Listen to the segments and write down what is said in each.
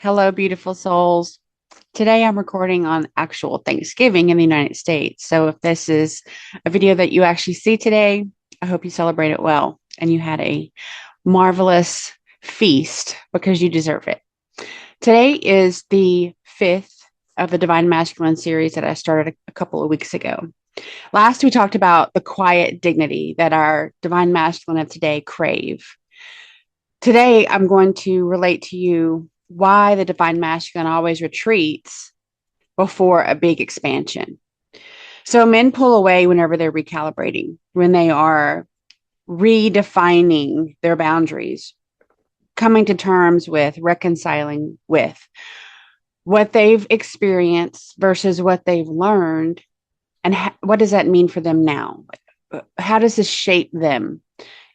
Hello, beautiful souls. Today I'm recording on actual Thanksgiving in the United States. So if this is a video that you actually see today, I hope you celebrate it well and you had a marvelous feast because you deserve it. Today is the fifth of the Divine Masculine series that I started a couple of weeks ago. Last, we talked about the quiet dignity that our Divine Masculine of today crave. Today, I'm going to relate to you why the divine masculine always retreats before a big expansion. So, men pull away whenever they're recalibrating, when they are redefining their boundaries, coming to terms with, reconciling with what they've experienced versus what they've learned. And what does that mean for them now? How does this shape them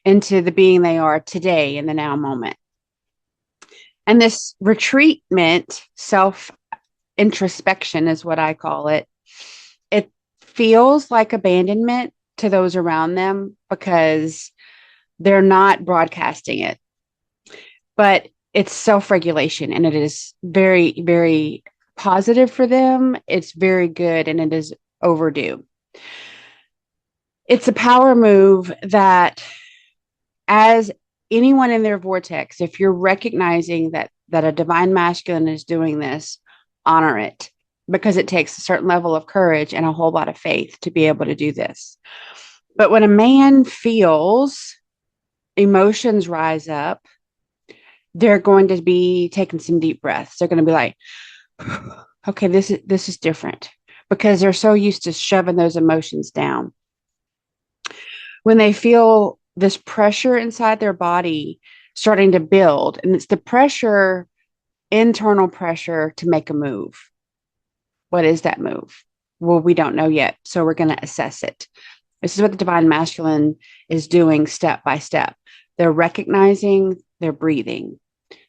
into the being they are today in the now moment? And this retreatment, self introspection is what I call it. It feels like abandonment to those around them because they're not broadcasting it, but it's self regulation and it is very, very positive for them. It's very good and it is overdue. It's a power move that, as anyone in their vortex, if you're recognizing that a divine masculine is doing this, honor it, because it takes a certain level of courage and a whole lot of faith to be able to do this. But when a man feels emotions rise up, they're going to be taking some deep breaths. They're going to be like, okay, this is different, because they're so used to shoving those emotions down. When they feel this pressure inside their body starting to build, and it's the pressure, internal pressure to make a move. What is that move? Well, we don't know yet. So we're going to assess it. This is what the divine masculine is doing step by step. They're recognizing, they're breathing,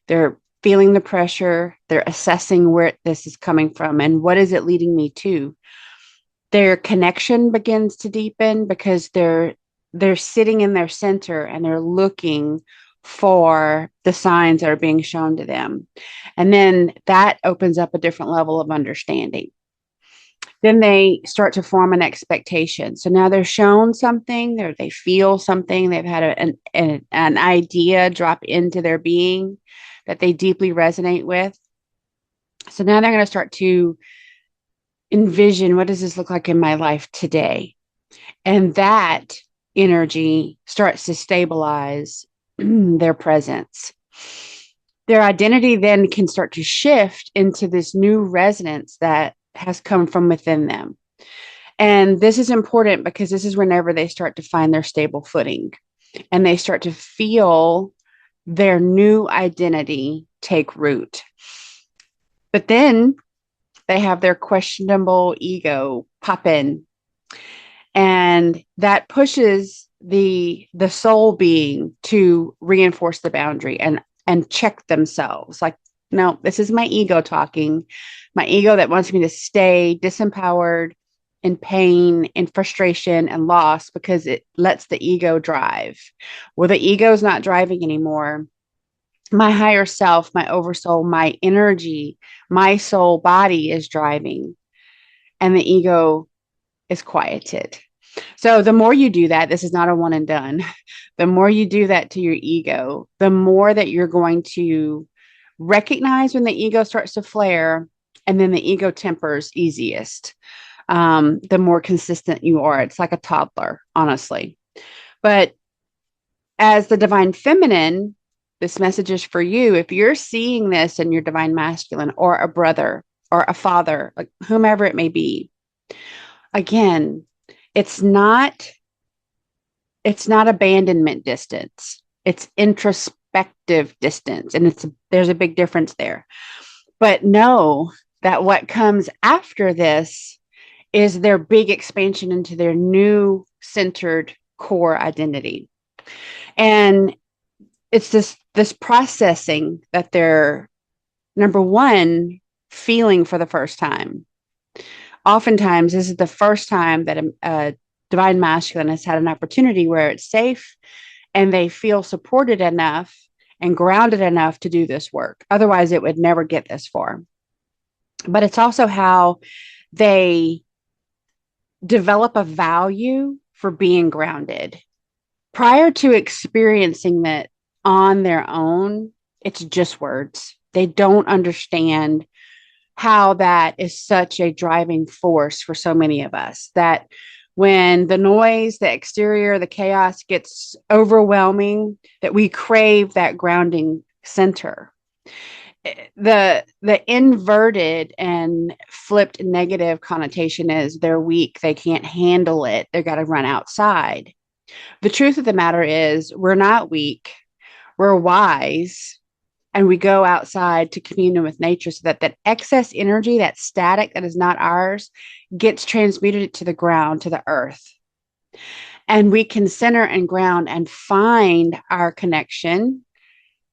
they're feeling the pressure, they're assessing where this is coming from and what is it leading me to. Their connection begins to deepen because they're sitting in their center and they're looking for the signs that are being shown to them. And then that opens up a different level of understanding. Then they start to form an expectation. So now they're shown something, or they feel something, they've had an idea drop into their being that they deeply resonate with. So now they're going to start to envision, what does this look like in my life today? And that energy starts to stabilize their presence. Their identity then can start to shift into this new resonance that has come from within them. And this is important because this is whenever they start to find their stable footing and they start to feel their new identity take root. But then they have their questionable ego pop in, and that pushes the soul being to reinforce the boundary and check themselves, like, no, this is my ego talking, my ego that wants me to stay disempowered, in pain, in frustration and loss, because it lets the ego drive. Well, the ego is not driving anymore. My higher self, my oversoul, my energy, my soul body is driving, and the ego is quieted. So the more you do that, this is not a one and done. The more you do that to your ego, the more that you're going to recognize when the ego starts to flare, and then the ego tempers easiest. The more consistent you are. It's like a toddler, honestly. But as the divine feminine, this message is for you. If you're seeing this in your divine masculine, or a brother or a father, like whomever it may be, again, it's not abandonment distance. It's introspective distance. And there's a big difference there. But know that what comes after this is their big expansion into their new centered core identity. And it's this processing that they're, number one, feeling for the first time. Oftentimes, this is the first time that a divine masculine has had an opportunity where it's safe and they feel supported enough and grounded enough to do this work. Otherwise, it would never get this far. But it's also how they develop a value for being grounded. Prior to experiencing that on their own, it's just words. They don't understand how that is such a driving force for so many of us, that when the noise, the exterior, the chaos gets overwhelming, that we crave that grounding center. The inverted and flipped negative connotation is they're weak, they can't handle it, they got to run outside. The truth of the matter is we're not weak, we're wise, and we go outside to commune with nature so that that excess energy, that static that is not ours, gets transmuted to the ground, to the earth. And we can center and ground and find our connection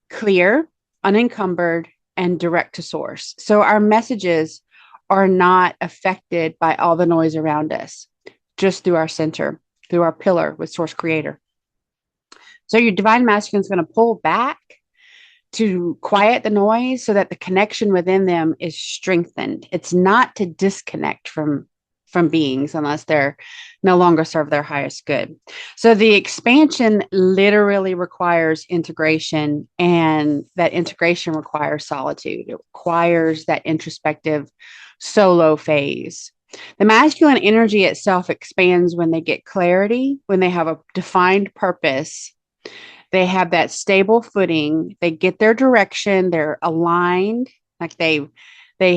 clear, unencumbered, and direct to source. So our messages are not affected by all the noise around us, just through our center, through our pillar with source creator. So your divine masculine is going to pull back to quiet the noise so that the connection within them is strengthened. It's not to disconnect from beings unless they're no longer serve their highest good. So the expansion literally requires integration, and that integration requires solitude. It requires that introspective solo phase. The masculine energy itself expands when they get clarity, when they have a defined purpose. They have that stable footing. They get their direction. They're aligned, like they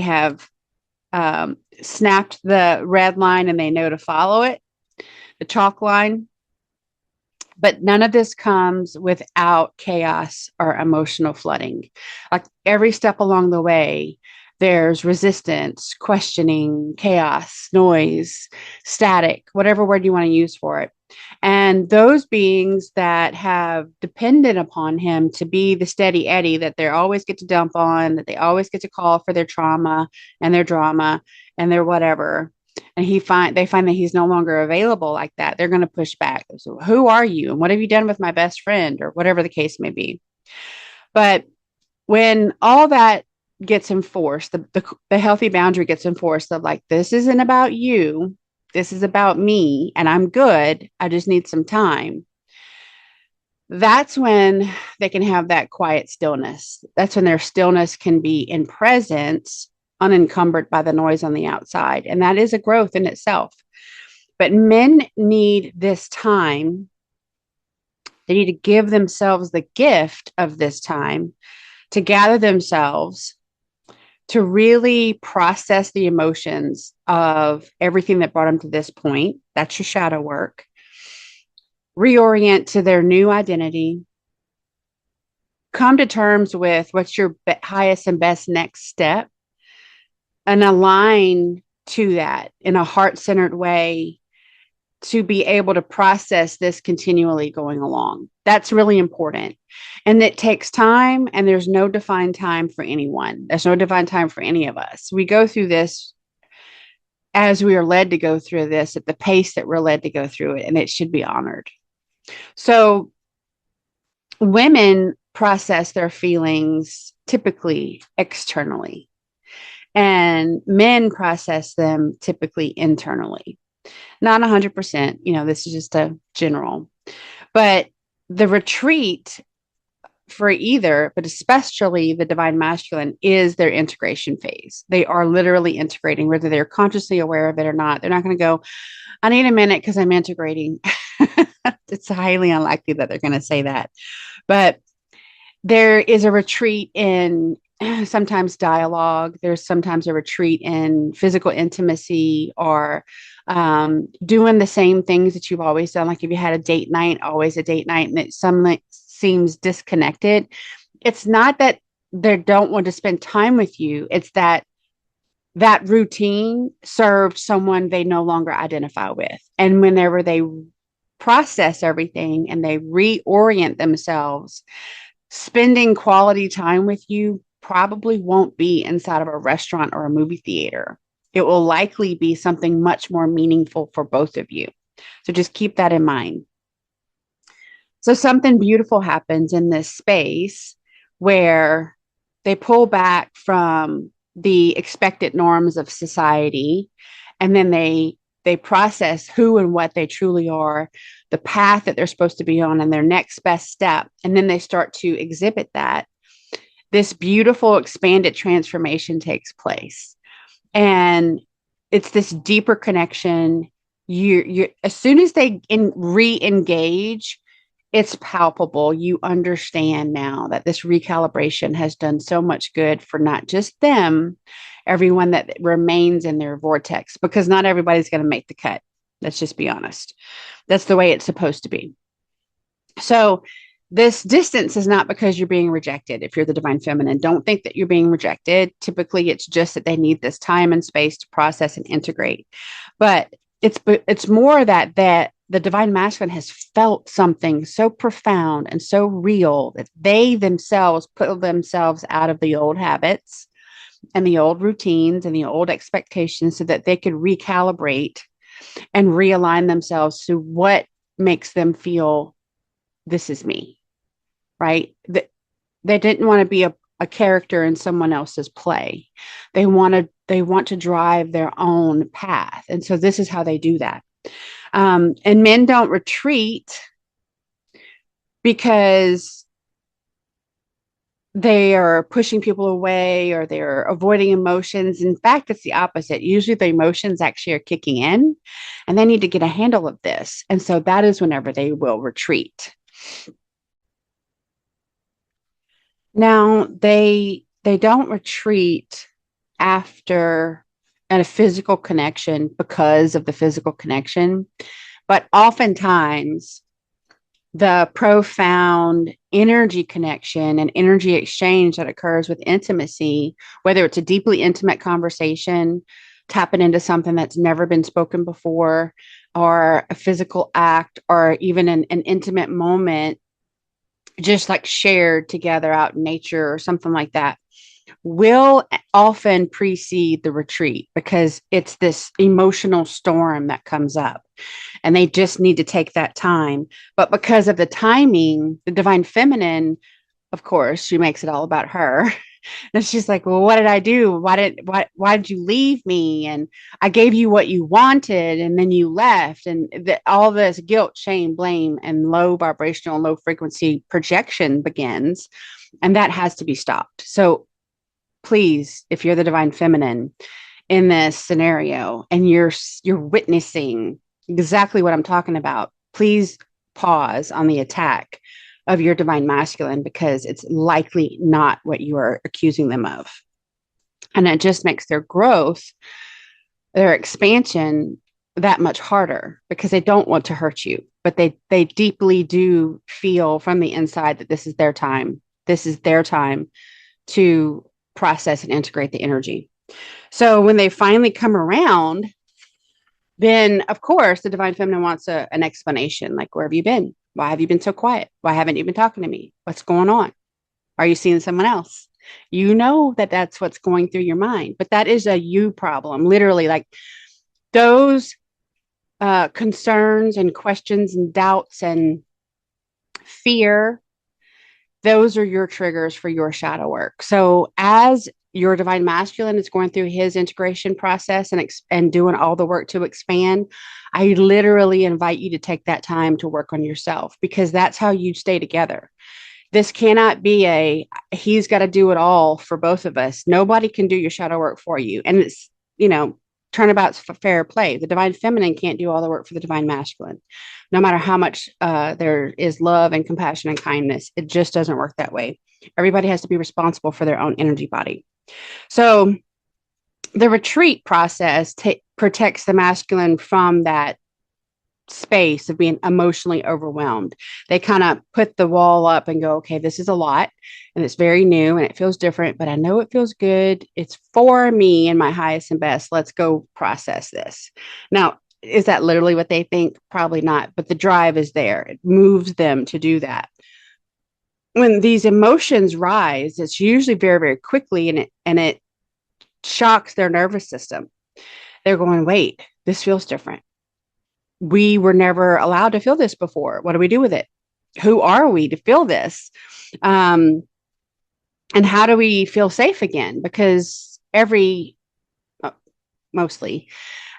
have snapped the red line and they know to follow it, the chalk line. But none of this comes without chaos or emotional flooding. Like every step along the way, there's resistance, questioning, chaos, noise, static, whatever word you want to use for it. And those beings that have depended upon him to be the steady Eddie that they always get to dump on, that they always get to call for their trauma and their drama and their whatever, and they find that he's no longer available like that, they're going to push back. So, who are you? And what have you done with my best friend? Or whatever the case may be. But when all that gets enforced, the healthy boundary gets enforced of like, this isn't about you. This is about me, and I'm good. I just need some time. That's when they can have that quiet stillness. That's when their stillness can be in presence, unencumbered by the noise on the outside. And that is a growth in itself. But men need this time. They need to give themselves the gift of this time to gather themselves, to really process the emotions of everything that brought them to this point. That's your shadow work. Reorient to their new identity. Come to terms with what's your highest and best next step, and align to that in a heart-centered way to be able to process this continually going along. That's really important. And it takes time, and there's no defined time for anyone. There's no defined time for any of us. We go through this as we are led to go through this, at the pace that we're led to go through it, and it should be honored. So women process their feelings typically externally, and men process them typically internally. Not 100%, this is just a general. But the retreat for either, but especially the divine masculine, is their integration phase. They are literally integrating, whether they're consciously aware of it or not. They're not going to go, I need a minute because I'm integrating. It's highly unlikely that they're going to say that. But there is a retreat in sometimes dialogue. There's sometimes a retreat in physical intimacy, or doing the same things that you've always done. Like if you had a date night, always a date night, and it suddenly seems disconnected. It's not that they don't want to spend time with you. It's that routine served someone they no longer identify with. And whenever they process everything and they reorient themselves, spending quality time with you probably won't be inside of a restaurant or a movie theater. It will likely be something much more meaningful for both of you. So just keep that in mind. So something beautiful happens in this space where they pull back from the expected norms of society, and then they process who and what they truly are, the path that they're supposed to be on, and their next best step, and then they start to exhibit that. This beautiful expanded transformation takes place, and it's this deeper connection. You as soon as they re-engage, it's palpable. You understand now that this recalibration has done so much good for not just them, everyone that remains in their vortex, because not everybody's going to make the cut. Let's just be honest. That's the way it's supposed to be. So, this distance is not because you're being rejected. If you're the divine feminine, don't think that you're being rejected. Typically, it's just that they need this time and space to process and integrate. But it's more that the divine masculine has felt something so profound and so real that they themselves put themselves out of the old habits and the old routines and the old expectations so that they could recalibrate and realign themselves to what makes them feel this is me, right? They didn't want to be a character in someone else's play. They want to drive their own path. And so this is how they do that. And men don't retreat because they are pushing people away or they're avoiding emotions. In fact, it's the opposite. Usually the emotions actually are kicking in and they need to get a handle of this. And so that is whenever they will retreat. Now, they don't retreat after a physical connection because of the physical connection, but oftentimes the profound energy connection and energy exchange that occurs with intimacy, whether it's a deeply intimate conversation, tapping into something that's never been spoken before, or a physical act, or even an intimate moment, just like shared together out in nature or something like that, will often precede the retreat because it's this emotional storm that comes up and they just need to take that time. But because of the timing, the divine feminine, of course, she makes it all about her. And she's like, well, what did I do? Why did you leave me? And I gave you what you wanted and then you left. And all this guilt, shame, blame, and low vibrational, low frequency projection begins. And that has to be stopped. So please, if you're the divine feminine in this scenario and you're witnessing exactly what I'm talking about, please pause on the attack of your divine masculine because it's likely not what you are accusing them of. And it just makes their growth, their expansion that much harder because they don't want to hurt you, but they deeply do feel from the inside that this is their time. This is their time to process and integrate the energy. So when they finally come around, then of course the divine feminine wants an explanation, like, where have you been? Why have you been so quiet? Why haven't you been talking to me? What's going on? Are you seeing someone else? You know that that's what's going through your mind, but that is a you problem. Literally, like those concerns and questions and doubts and fear, those are your triggers for your shadow work. So as your divine masculine is going through his integration process and doing all the work to expand, I literally invite you to take that time to work on yourself because that's how you stay together. This cannot be he's got to do it all for both of us. Nobody can do your shadow work for you. And it's, turnabout's fair play. The divine feminine can't do all the work for the divine masculine. No matter how much there is love and compassion and kindness, it just doesn't work that way. Everybody has to be responsible for their own energy body. So the retreat process protects the masculine from that space of being emotionally overwhelmed. They kind of put the wall up and go, okay, this is a lot and it's very new and it feels different, but I know it feels good. It's for me and my highest and best. Let's go process this. Now, is that literally what they think? Probably not, but the drive is there. It moves them to do that. When these emotions rise, it's usually very, very quickly and it shocks their nervous system. They're going, wait, this feels different. We were never allowed to feel this before. What do we do with it? Who are we to feel this? And how do we feel safe again? Because mostly,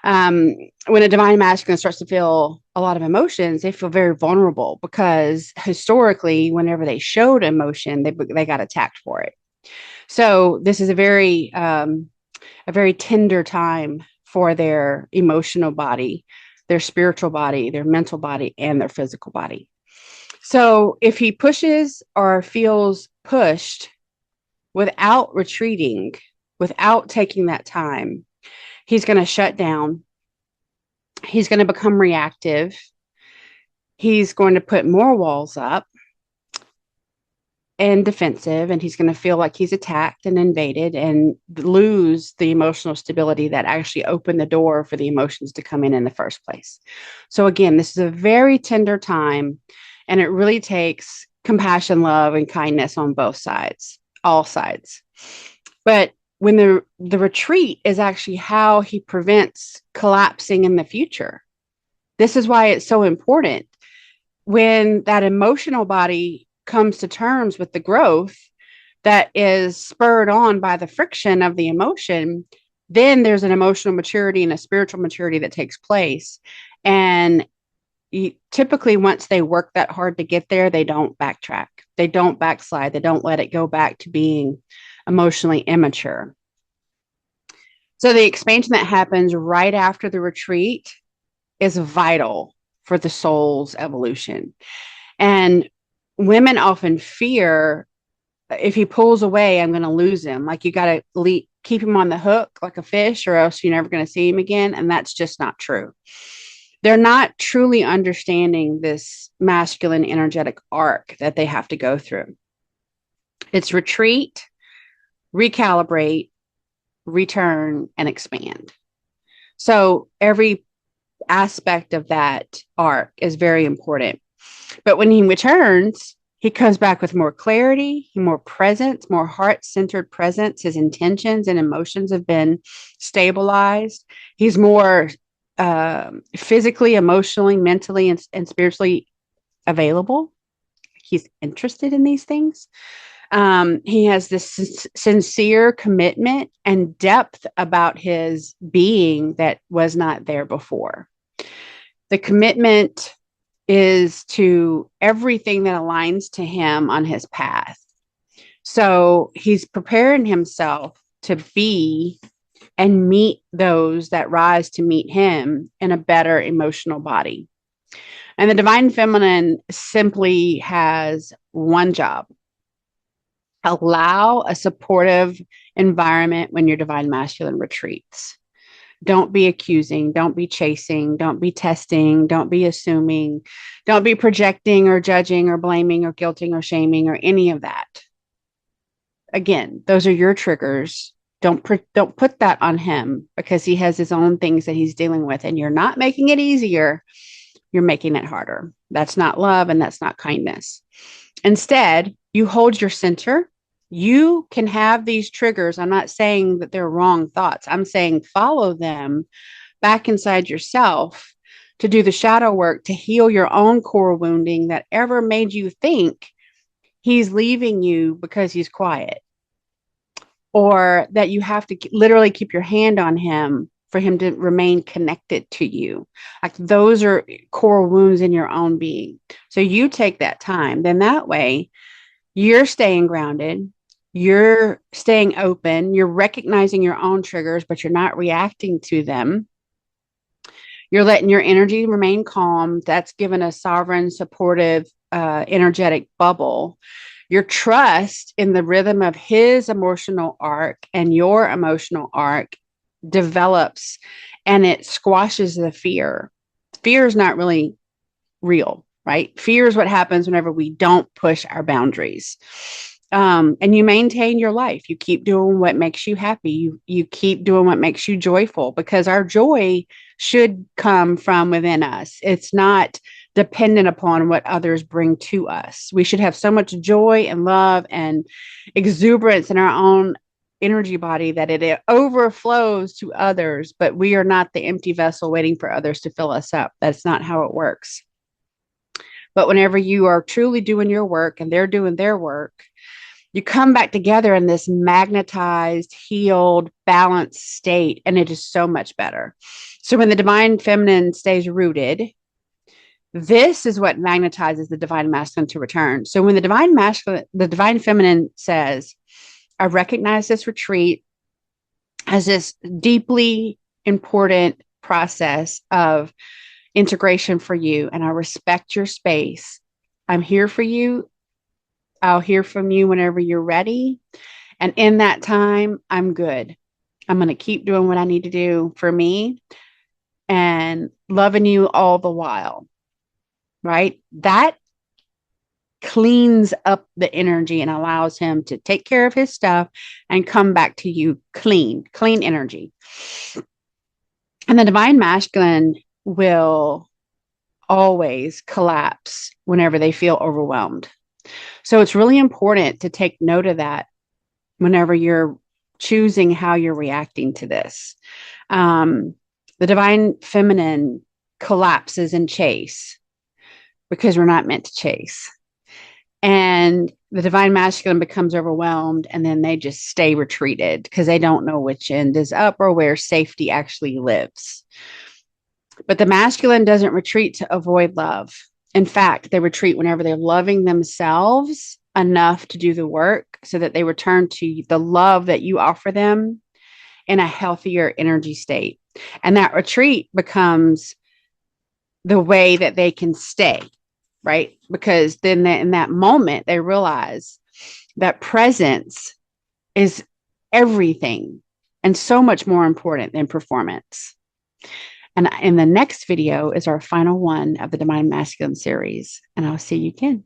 when a divine masculine starts to feel a lot of emotions, they feel very vulnerable because historically, whenever they showed emotion, they got attacked for it. So this is a very tender time for their emotional body, their spiritual body, their mental body, and their physical body. So if he pushes or feels pushed without retreating, without taking that time, he's going to shut down. He's going to become reactive. He's going to put more walls up and defensive, and he's going to feel like he's attacked and invaded and lose the emotional stability that actually opened the door for the emotions to come in the first place. So again, this is a very tender time, and it really takes compassion, love, and kindness on both sides, all sides. But when the retreat is actually how he prevents collapsing in the future. This is why it's so important. When that emotional body comes to terms with the growth that is spurred on by the friction of the emotion, then there's an emotional maturity and a spiritual maturity that takes place. And typically, once they work that hard to get there, they don't backtrack, they don't backslide, they don't let it go back to being emotionally immature. So, the expansion that happens right after the retreat is vital for the soul's evolution. And women often fear if he pulls away, I'm going to lose him. Like you got to keep him on the hook like a fish, or else you're never going to see him again. And that's just not true. They're not truly understanding this masculine energetic arc that they have to go through. It's retreat, recalibrate, return, and expand. So every aspect of that arc is very important. But when he returns, he comes back with more clarity, more presence, more heart centered presence. His intentions and emotions have been stabilized. He's more physically, emotionally, mentally, and spiritually available. He's interested in these things. He has this sincere commitment and depth about his being that was not there before. The commitment is to everything that aligns to him on his path. So he's preparing himself to be and meet those that rise to meet him in a better emotional body. And the divine feminine simply has one job: allow a supportive environment when your divine masculine retreats. Don't be accusing. Don't be chasing. Don't be testing. Don't be assuming. Don't be projecting or judging or blaming or guilting or shaming or any of that. Again, those are your triggers. Don't put that on him because he has his own things that he's dealing with, and you're not making it easier. You're making it harder. That's not love, and that's not kindness. Instead, you hold your center. You can have these triggers. I'm not saying that they're wrong thoughts. I'm saying follow them back inside yourself to do the shadow work to heal your own core wounding that ever made you think he's leaving you because he's quiet, or that you have to literally keep your hand on him for him to remain connected to you. Like those are core wounds in your own being. So you take that time. Then that way you're staying grounded. You're staying open. You're recognizing your own triggers, but you're not reacting to them. You're letting your energy remain calm. That's given a sovereign, supportive, energetic bubble. Your trust in the rhythm of his emotional arc and your emotional arc develops, and it squashes the fear. Fear is not really real, right? Fear is what happens whenever we don't push our boundaries. And you maintain your life. You keep doing what makes you happy. You keep doing what makes you joyful, because our joy should come from within us. It's not dependent upon what others bring to us. We should have so much joy and love and exuberance in our own energy body that it overflows to others, but we are not the empty vessel waiting for others to fill us up. That's not how it works. But whenever you are truly doing your work and they're doing their work, You come back together in this magnetized, healed, balanced state, and it is so much better. So when the divine feminine stays rooted, this is what magnetizes the divine masculine to return. So when the divine feminine says, I recognize this retreat as this deeply important process of integration for you, and I respect your space. I'm here for you. I'll hear from you whenever you're ready. And in that time, I'm good. I'm going to keep doing what I need to do for me and loving you all the while, right? That cleans up the energy and allows him to take care of his stuff and come back to you clean energy. And the divine masculine will always collapse whenever they feel overwhelmed. So it's really important to take note of that whenever you're choosing how you're reacting to this. The divine feminine collapses in chase because we're not meant to chase. And the divine masculine becomes overwhelmed, and then they just stay retreated because they don't know which end is up or where safety actually lives. But the masculine doesn't retreat to avoid love. In fact, they retreat whenever they're loving themselves enough to do the work so that they return to the love that you offer them in a healthier energy state. And that retreat becomes the way that they can stay, right? Because then in that moment, they realize that presence is everything and so much more important than performance. And in the next video is our final one of the Divine Masculine series. And I'll see you again.